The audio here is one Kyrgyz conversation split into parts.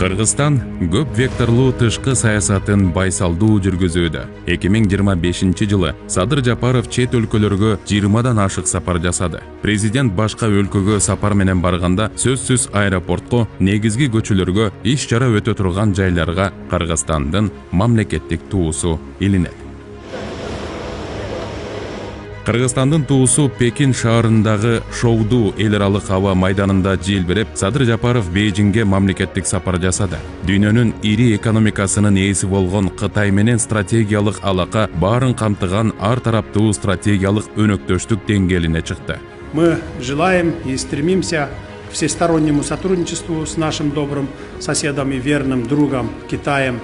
Кыргызстан көп векторлуу тышкы саясатын байсалдуу жүргүзүүдө. 2025 жылы Садыр Жапаров чет өлкөлөргө 20дан ашык сапар жасады. Президент башка өлкөгө сапар менен барганда сөзсүз аэропортко, негизги көчөлөргө, иш чара өтө турган жайларга Кыргызстандын мамлекеттик туусу илинет. Кыргызстандын туусу Пекин шаарындагы Шоуду эл аралык аба майданында желбиреп, Садыр Жапаров Бейжиңге мамлекеттик сапар жасады. Дүйнөнүн ири экономикасынын ээси болгон Кытай менен стратегиялык алака баарын камтыган ар тараптуу стратегиялык өнөктөштүк деңгээлине чыкты. Мы желаем и стремимся к всестороннему сотрудничеству с нашим добрым соседом и верным другом Китаем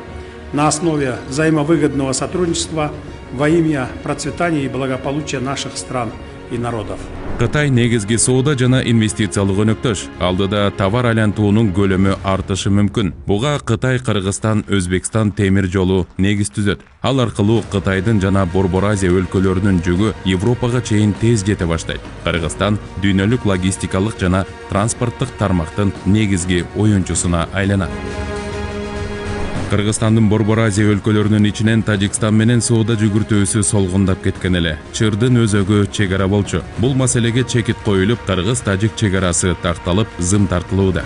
на основе взаимовыгодного сотрудничества во имя процветания и благополучия наших стран и народов. Кытай негизги соода жана инвестициялык өнөктөш. Алдыда товар айлантуунун көлөмү артышы мүмкүн. Буга Кытай, Кыргызстан, Өзбекстан темир жолу негиз түзөт. Ал аркылуу Кытайдын жана Борбор Азия өлкөлөрүнүн жүгү Европага чейин тез жете баштайт. Кыргызстан дүйнөлүк логистикалык жана транспорттук тармактын негизги оюнчусуна айланат. Кыргызстандын Борбор Азия өлкөлөрүнүн ичинен Тажикстан менен соода жүгүртүүсү солгундап кеткен эле. Чырдын өзөгү чек ара болчу. Бул маселеге чекит коюлуп, Кыргыз-Тажик чек арасы такталып, зым тартылууда.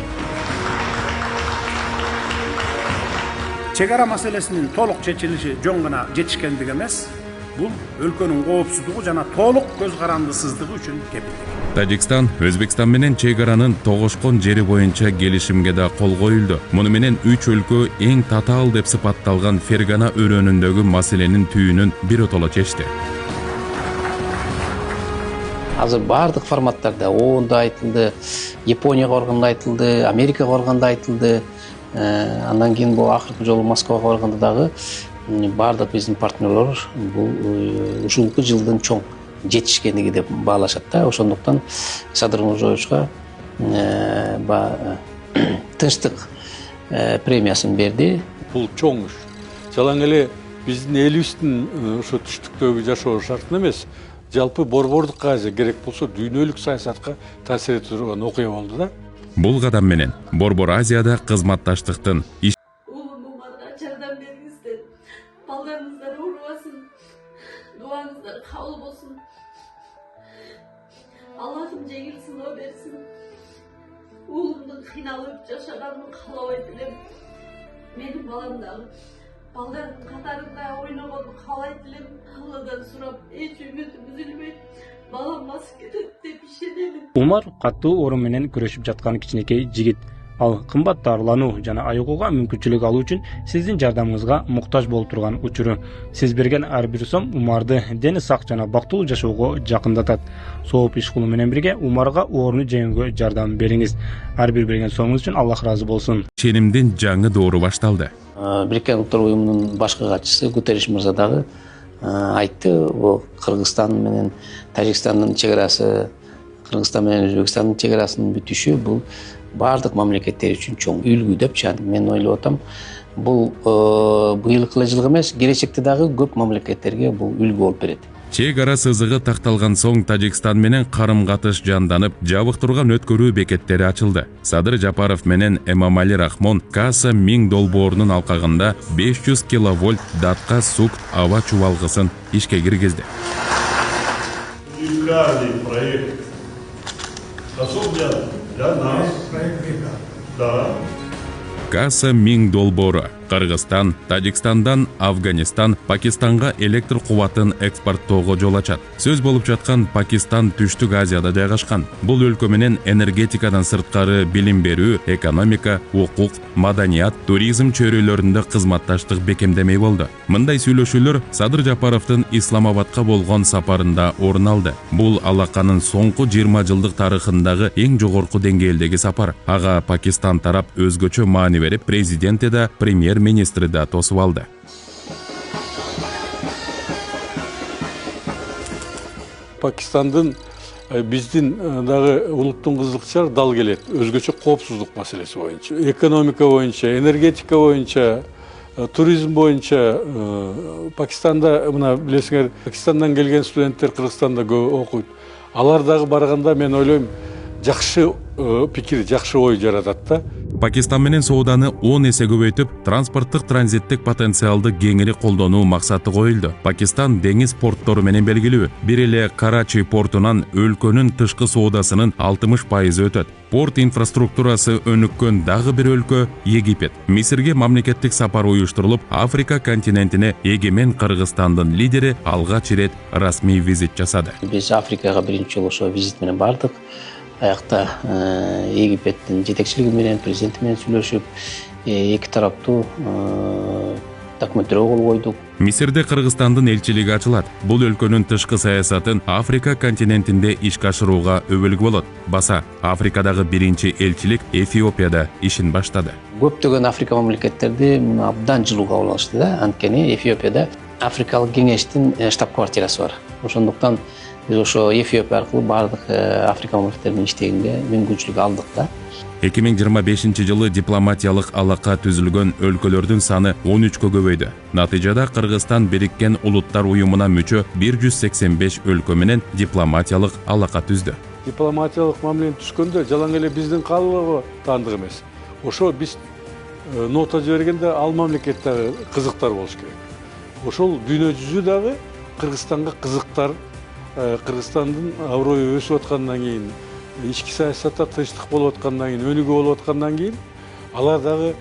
Чек ара маселесинин толук чечилиши жөн гана жетишкендик эмес, бул өлкөнүн коопсуздугу жана толук көз карандысыздыгы үчүн кепилдик. Тажикстан Өзбекстан менен чек аранын тогошкон жери боюнча келишимге да кол коюлду. Муну менен 3 өлкө эң татаал деп сыпатталган Фергана өрөөнүндөгү маселенин түйүнүн биротоло чечти. Азыр бардык форматтарда ООНда айтылды, Японияга барганда айтылды, Америкага барганда айтылды. Андан кийин бул акыркы жолу Москвага барганда дагы бардык биздин партнерлор бул ушулку жылдын чоң жетишкендиги деп баалашат да. Ошондуктан Садыр Мурзоевичке тынчтык премиясын берди. Бул чоң иш. Жалаң эле биздин элибиздин ошо түштүктөгү жашоо шарт эмес. Жалпы Борбордук Азия керек болсо дүйнөлүк саясатка таасир этип турган окуя болду да. Бул кадам менен Борбор Азияда кызматташтыктын Улумарга жардам бериңиздер. Балдарыңыздар уурубасын. Дуаңыздар кабыл болсун. Аллахым жеңил сыноо берсин. Уулумдун кыйналып жашаганын каалабайт элем. Менин балам дагы балдардын катарында ойногонун каалайт элем. Алладан сурап, эч үмүтүм үзүлбөйт. Балам басып кетет деп ишенемин. Умар катуу орун менен күрөшүп жаткан кичинекей жигит. Ал кымбат дарылануу жана айыгууга мүмкүнчүлүк алуу үчүн сиздин жардамыңызга муктаж болуп турган учуру. Сиз берген ар бир сом Умарды дени сак жана бактылуу жашоого жакындатат. Сооп иш кылуу менен бирге Умарга ооруну жеңүүгө жардам бериңиз. Ар бир берген сомуңуз үчүн Аллах разы болсун. Ченимдин жаңы доору башталды. Бириккен Улуттар уюмунун башкы катчысы Гутерриш мырза дагы айтты, бул Кыргызстан менен Тажикстандын чек арасы, Кыргызстан менен Өзбекстандын чек арасынын бүтүшү бул бардык мамлекеттер үчүн чоң үлгү деп мен ойлоп атам. Бул быйылкы жылы эмес, келечекте дагы көп мамлекеттерге бул үлгү болуп берет. Чек ара сызыгы такталган соң Тажикстан менен карым-катыш жанданып, жабыктырган өткөрүү бекеттери ачылды. Садыр Жапаров менен Эмомали Рахмон Каса $1000 долбоорунун алкагында 500 киловольт датка сук аба чубалгысын ишке киргизди. Уникальный проект, способен для нас, да. Каса $1000 долбоору Кыргызстан, Тажикстандан Афганистан, Пакистанга электр кубатын экспорттоого жол ачат. Сөз болуп жаткан Пакистан Түштүк Азияда жайгашкан. Бул өлкө менен энергетикадан сырткары билим берүү, экономика, укук, маданият, туризм чөйрөлөрүндө кызматташтык бекемдемей болду. Мындай сүйлөшүүлөр Садыр Жапаровдун Исламабадка болгон сапарында орун алды. Бул алаканын соңку 20 жылдык тарыхындагы эң жогорку деңгээлдеги сапар. Ага Пакистан тарап өзгөчө маани берип, президенти да, премьер-министри да тосуп алды. Пакистандын биздин дагы улуттун кызыкчылары дал келет. Өзгөчө коопсуздук маселеси боюнча, экономика боюнча, энергетика боюнча, туризм боюнча. Пакистанда мына билесиңер, Пакистандан келген студенттер Кыргызстанда көп окуйт. Алар дагы барганда мен ойлойм, жакшы пикир, жакшы ой жаратат да. Пакистан менен сооданы 10 эсе көбөйтүп, транспорттук транзиттик потенциалды кеңири колдонуу максаты коюлду. Пакистан деңиз порттору менен белгилүү. Бир эле Карачи портунан өлкөнүн тышкы соодасынын 60% өтөт. Порт инфраструктурасы өнүккөн дагы бир өлкө Египет. Мисирге мамлекеттик сапар уюштурулуп, Африка континентине эгемен Кыргызстандын лидери алгач ирет расмий визит жасады. Биз Африкага биринчи жолу ошо визит менен бардык. Аякта Египеттин жетекчилиги менен, президенти менен сүйлөшүп, эки тараптуу документтөргө кол койдук. Мисирде Кыргызстандын элчилиги ачылат. Бул өлкөнүн тышкы саясатын Африка континентинде ишке ашырууга өбөлгү болот. Баса, Африкадагы биринчи элчилик Эфиопияда ишин баштады. Көптөгөн Африка мамлекеттерди муну абдан жылуу кабыл алышты да. Анткени Эфиопияда Африкалык кеңештин штаб-квартирасы бар. Ошондуктан биз ошо Эфиопия аркылуу бардык Африка мамлекеттеринин иштегенге мүмкүнчүлүк алдык да. 2025 жылы дипломатиялык алака түзүлгөн өлкөлөрдүн саны 13кө көбөйдү. Натыйжада Кыргызстан Бириккен Улуттар уюмуна мүчө 185 өлкө менен дипломатиялык алака түздү. Дипломатиялык мамилени түшкөндө жалаң эле биздин калыбы таандык эмес. Ошо биз нота жибергенде ал мамлекеттеги кызыктар болуш керек. Ошол дүйнө жүзү дагы Кыргызстанга кызыктар, Кыргызстандын аброю өсүп аткандан кийин, ички саясатта тынчтык болуп аткандан кийин, өнүгүү болуп аткандан кийин алар дагы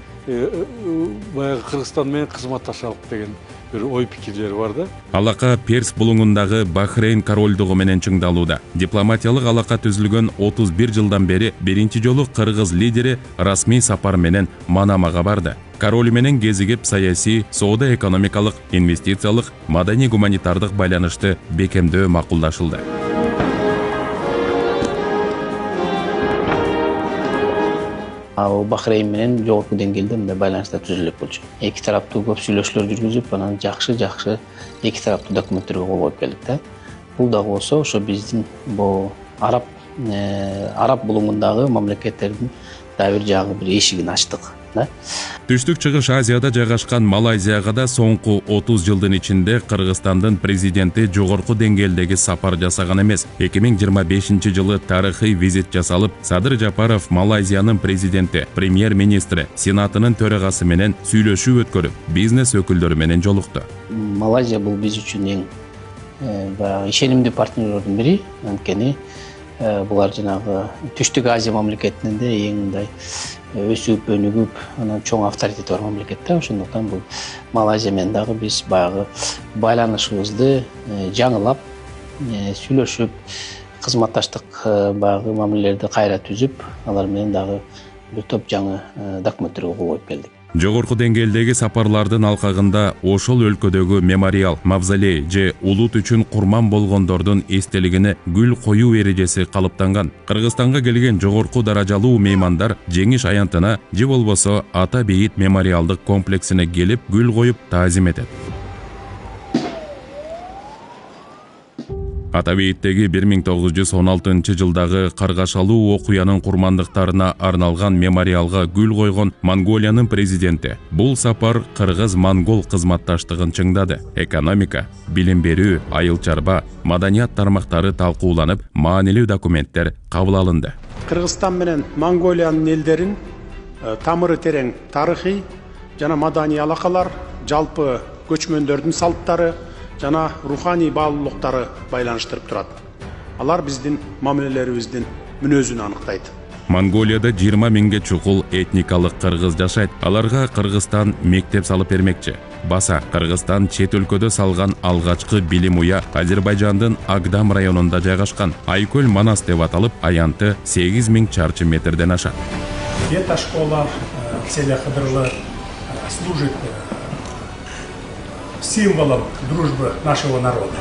баягы Кыргызстан менен кызматташалык деген бир ой пикирлери бар да. Алака Перс булуңундагы Бахрейн корольдугу менен чыңдалууда. Дипломатиялык алака түзүлгөн 31 жылдан бери биринчи жолу кыргыз лидери расмий сапар менен Манамага барды. Король менен кезигип саясий, соода экономикалык, инвестициялык, маданий гуманитардык байланышты бекемдөө макулдашылды. Бахрейн менен жогорку деңгээлде мындай байланыштар түзүлүп болчу. Эки тараптуу көп сүйлөшүүлөр жүргүзүп, анан жакшы эки тараптуу документтерге кол коюп келдик да. Бул дагы болсо ошо биздин бул араб булуңундагы мамлекеттердин дагы бир жагы бир эшигин ачтык да. Түштүк чыгыш Азияда жайгашкан Малайзияга да соңку 30 жылдын ичинде Кыргызстандын президенти жогорку деңгээлдеги сапар жасаган эмес. 2025 жылы тарыхый визит жасалып, Садыр Жапаров Малайзиянын президенти, премьер-министри, сенатынын төрагасы менен сүйлөшүү өткөрүп, бизнес өкүлдөрү менен жолукту. Малайзия бул биз үчүн эң ишенимдүү партнерлордун бири, анткени булар жанагы Түштүк Азия мамлекетинен да эң мындай өсүп, өнүгүп, анан чоң авторитети бар мамлекет да. Ошондуктан бул Малайзия менен дагы биз баягы байланышыбызды жаңылап, сүйлөшүп, кызматташтык баягы мамилелерди кайра түзүп, алар менен дагы бир топ жаңы документтерге кол коюп келдик. Жогорку деңгээлдеги сапарлардын алкагында ошол өлкөдөгү мемориал, мавзолей же улут үчүн курман болгондордун эстелигине гүл коюу эрежеси калыптанган. Кыргызстанга келген жогорку даражалуу меймандар жеңиш аянтына же болбосо Ата Бейит мемориалдык комплексине келип гүл коюп таазим этет. Ата Бейиттеги 1916 жылдагы каргашалуу окуянын курмандыктарына арналган мемориалга гүл койгон Монголиянын президенти. Бул сапар кыргыз-монгол кызматташтыгын чыңдады. Экономика, билим берүү, айыл чарба, маданият тармактары талкууланып, маанилүү документтер кабыл алынды. Кыргызстан менен Монголиянын элдерин тамыры терең тарыхый жана маданий алакалар, жалпы көчмөндөрдүн салттары жана руханий баалуулуктары байланыштырып турат. Алар биздин мамилелерибиздин мүнөзүн аныктайт. Монголияда 20 миңге чукул этникалык кыргыз жашайт. Аларга Кыргызстан мектеп салып бермекчи. Баса, Кыргызстан чет өлкөдө салган алгачкы билим уя Азербайжандын Агдам районунда жайгашкан. Айкөл Манас деп аталып, аянты 8000 чарчы метрден ашат. Эта школа в селе Хыдырлы служит символом дружбы нашего народа.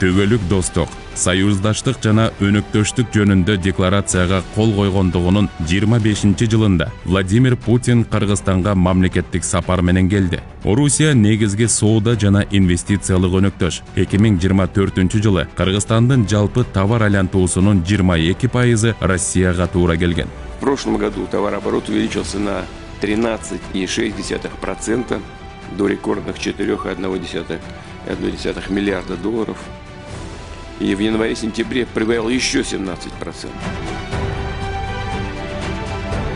Төгөлүк достук, союздаштык жана өнөктөштүк жөнүндө декларацияга кол койгондугунун 25 жылында Владимир Путин Кыргызстанга мамлекеттик сапар менен келди. Орусия негизги соода жана инвестициялык өнөктөш. 2024 жылы Кыргызстандын жалпы товар айлантуусунун 22% Россияга туура келген. В прошлом году товарооборот увеличился на 13,6% до рекордных 4,1 миллиарда долларов. И в январе-сентябре прибавил еще 17%.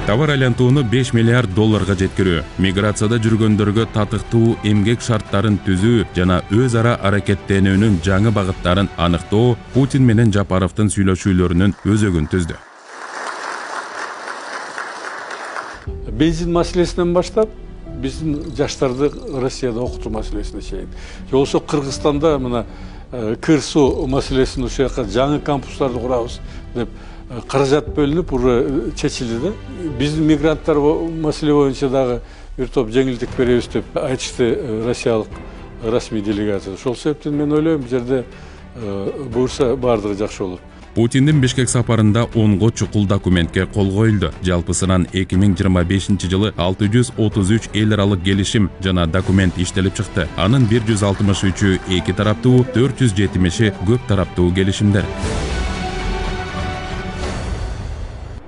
Товар айлантууну 5 миллиард долларга жеткирүү, миграцияда жүргөндөргө татыктуу эмгек шарттарын түзүү жана өз ара аракеттенүүнүн жаңы багыттарын аныктоо Путин менен Жапаровдун сүйлөшүүлөрүнүн өзөгүн түздү. Бензин маселесинен баштап биздин жаштарды Россияда окутуу маселесине чейин. Же болбосо Кыргызстанда мына кырсуу маселесин ушул жака жаңы кампустарды курабыз деп каражат бөлүнүп уже чечилди да. Биздин мигранттар маселе боюнча дагы бир топ жеңилдик беребиз деп айтышты россиялык расмий делегация. Ошол себептен мен ойлойм бул жерде буюрса баардыгы жакшы болот. Путиндин Бишкек сапарында 10 чукул документке кол коюлду. Жалпысынан 2025 жылы 633 эл аралык келишим жана документ иштелип чыкты. Анын 163-ü эки тараптуу, 470-и көп тараптуу келишимдер.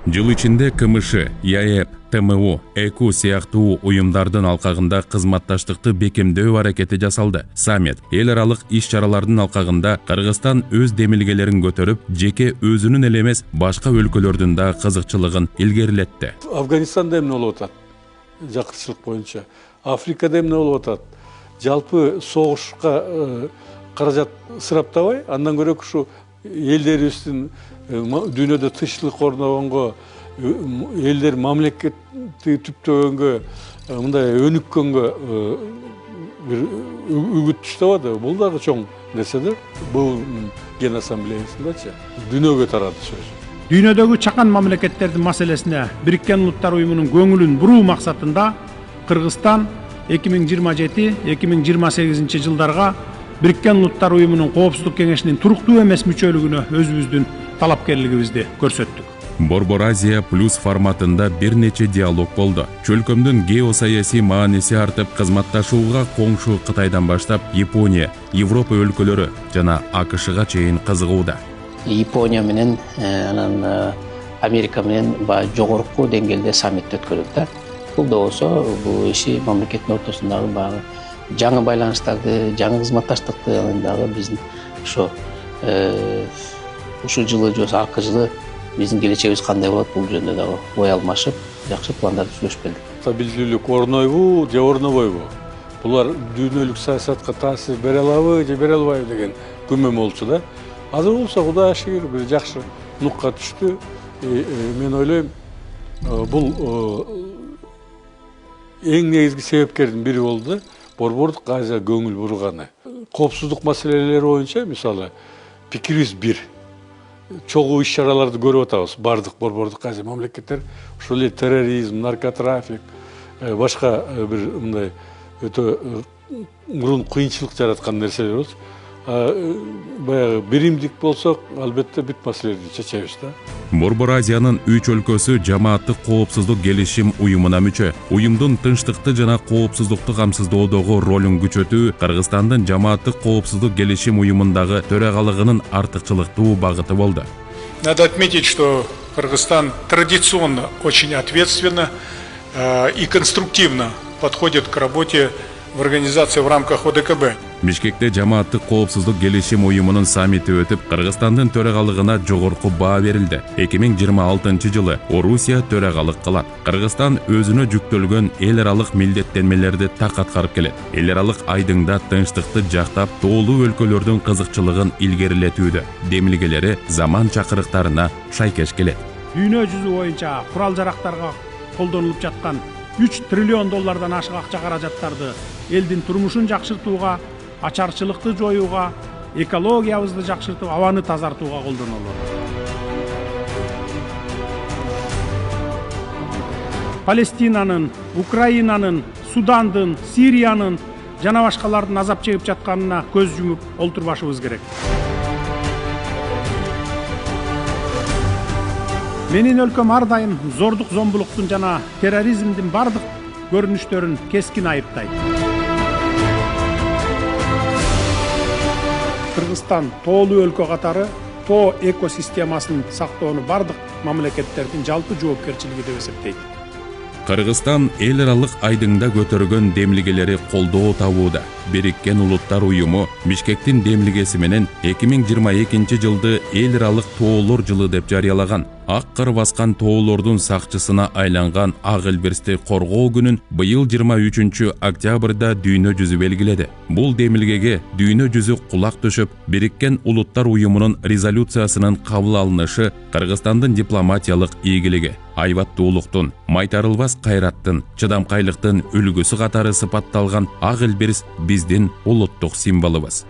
Жыл ичинде КМШ, ЯЭП, ТМО, ЭКУ сыяктуу уюмдардын алкагында кызматташтыкты бекемдөө аракети жасалды. Саммит эл аралык иш-чаралардын алкагында Кыргызстан өз демилгелерин көтөрүп, жеке өзүнүн эле эмес, башка өлкөлөрдүн да кызыкчылыгын илгерилетти. Афганистанда эмне болуп атат? Жакырчылык боюнча. Африкада эмне болуп атат? Жалпы согушка каражат ысыраптабай, андан көрө ушу элдерибиздин дүйнөдө тынччылык орногонго, элдер мамлекетти түптөгөнгө, мындай өнүккөнгө бир үгүт түштү. Бул дагы чоң нерседир. Бул Ген ассамблеясындачы дүйнөгө тарады сөз. Дүйнөдөгү чакан мамлекеттердин маселесине Бириккен Улуттар уюмунун көңүлүн буруу максатында Кыргызстан 2027-2028 жылдарга Бириккен Улуттар уюмунун Коопсуздук кеңешинин туруктуу эмес мүчөлүгүнө өзүбүздүн талапкерлигибизди көрсөттүк. Борбор Азия плюс форматында бир нече диалог болду. Чөлкөмдүн геосаясий мааниси артып, кызматташууга коңшу Кытайдан баштап Япония, Европа өлкөлөрү жана АКШга чейин кызыгууда. Япония менен анан Америка менен жогорку деңгээлде саммит өткөрүлдү. Бул да болсо бул иши мамлекеттин ортосундагы баягы жаңы байланыштарды, жаңы кызматташтыкты дагы биздин ушул жылы же аркы жылы биздин келечегибиз кандай болот, бул жөнүндө дагы ой алмашып, жакшы пландарды түзүшүп келдик. Стабилдүүлүк орнойбу же орнобойбу? Булар дүйнөлүк саясатка таасир бере алабы же бере албайбы деген күмөн болчу да. Азыр болсо Кудайга шүгүр бир жакшы нукка түштү. Мен ойлойм, бул эң негизги себепкердин бири болду. Борбордук Азия көңүл бурганы. Коопсуздук маселелери боюнча мисалы пикирибиз бир. Чогуу иш-чараларды көрүп атабыз. Бардык борбордук Азия мамлекеттер ушул эле терроризм, наркотрафик, башка бир мындай өтө мурун кыйынчылык жараткан нерселер болот. Баягы биримдик болсок, албетте бүт маселелерди чечебиз да. Борбор Азиянын 3 өлкөсү жамааттык коопсуздук келишим уюмуна мүчө. Уюмдун тынчтыкты жана коопсуздукту камсыздоодогу ролун күчөтүү Кыргызстандын жамааттык коопсуздук келишим уюмундагы төрагалыгынын артыкчылыктуу багыты болду. Надо отметить, что Кыргызстан традиционно очень ответственно и конструктивно подходит к работе в организации в рамках ОДКБ. Бишкекте жамааттык коопсуздук келишим уюмунун саммити өтүп, Кыргызстандын төрагалыгына жогорку баа берилди. 2026 жылы Орусия төрагалык кылат. Кыргызстан өзүнө жүктөлгөн эл аралык милдеттенмелерди так аткарып келет. Эл аралык айдыңда тынчтыкты жактап, тоолуу өлкөлөрдүн кызыкчылыгын илгерилетүүдө. Демилгелери заман чакырыктарына шайкеш келет. Дүйнө жүзү боюнча курал-жарактарга колдонулуп жаткан 3 триллион доллардан ашык акча каражаттарды элдин турмушун жакшыртууга, ачарчылыкты жоюуга, экологиябызды жакшыртып, абаны тазартууга колдонулот. Палестинанын, Украинанын, Судандын, Сириянын жана башкалардын азап чегип жатканына көз жумуп олтурбашыбыз керек. Менин өлкөм ар дайым зордук зомбулуктун жана терроризмдин бардык көрүнүштөрүн кескин айыптайт. Кыргызстан тоолуу өлкө катары тоо экосистемасын сактоону бардык мамлекеттердин жалпы жоопкерчилиги деп эсептейт. Кыргызстан эл аралык айдыңда көтөргөн демилгелери колдоо табууда. Бириккен Улуттар уюму Бишкектин демилгеси менен 2022 жылды эл аралык тоолор жылы деп жарыялаган. Ак кыр баскан тоолордун сакчысына айланган ак элберсти коргоо күнүн быйыл 23 октябрда дүйнө жүзү белгиледи. Бул демилгеге дүйнө жүзү кулак төшөп, Бириккен Улуттар уюмунун резолюциясынын кабыл алынышы Кыргызстандын дипломатиялык ийгилиги, айбаттуулуктун, майтарылбас кайраттын, чыдамкайлыктын үлгүсү катары сыпатталган ак элберс биздин улуттук символубуз.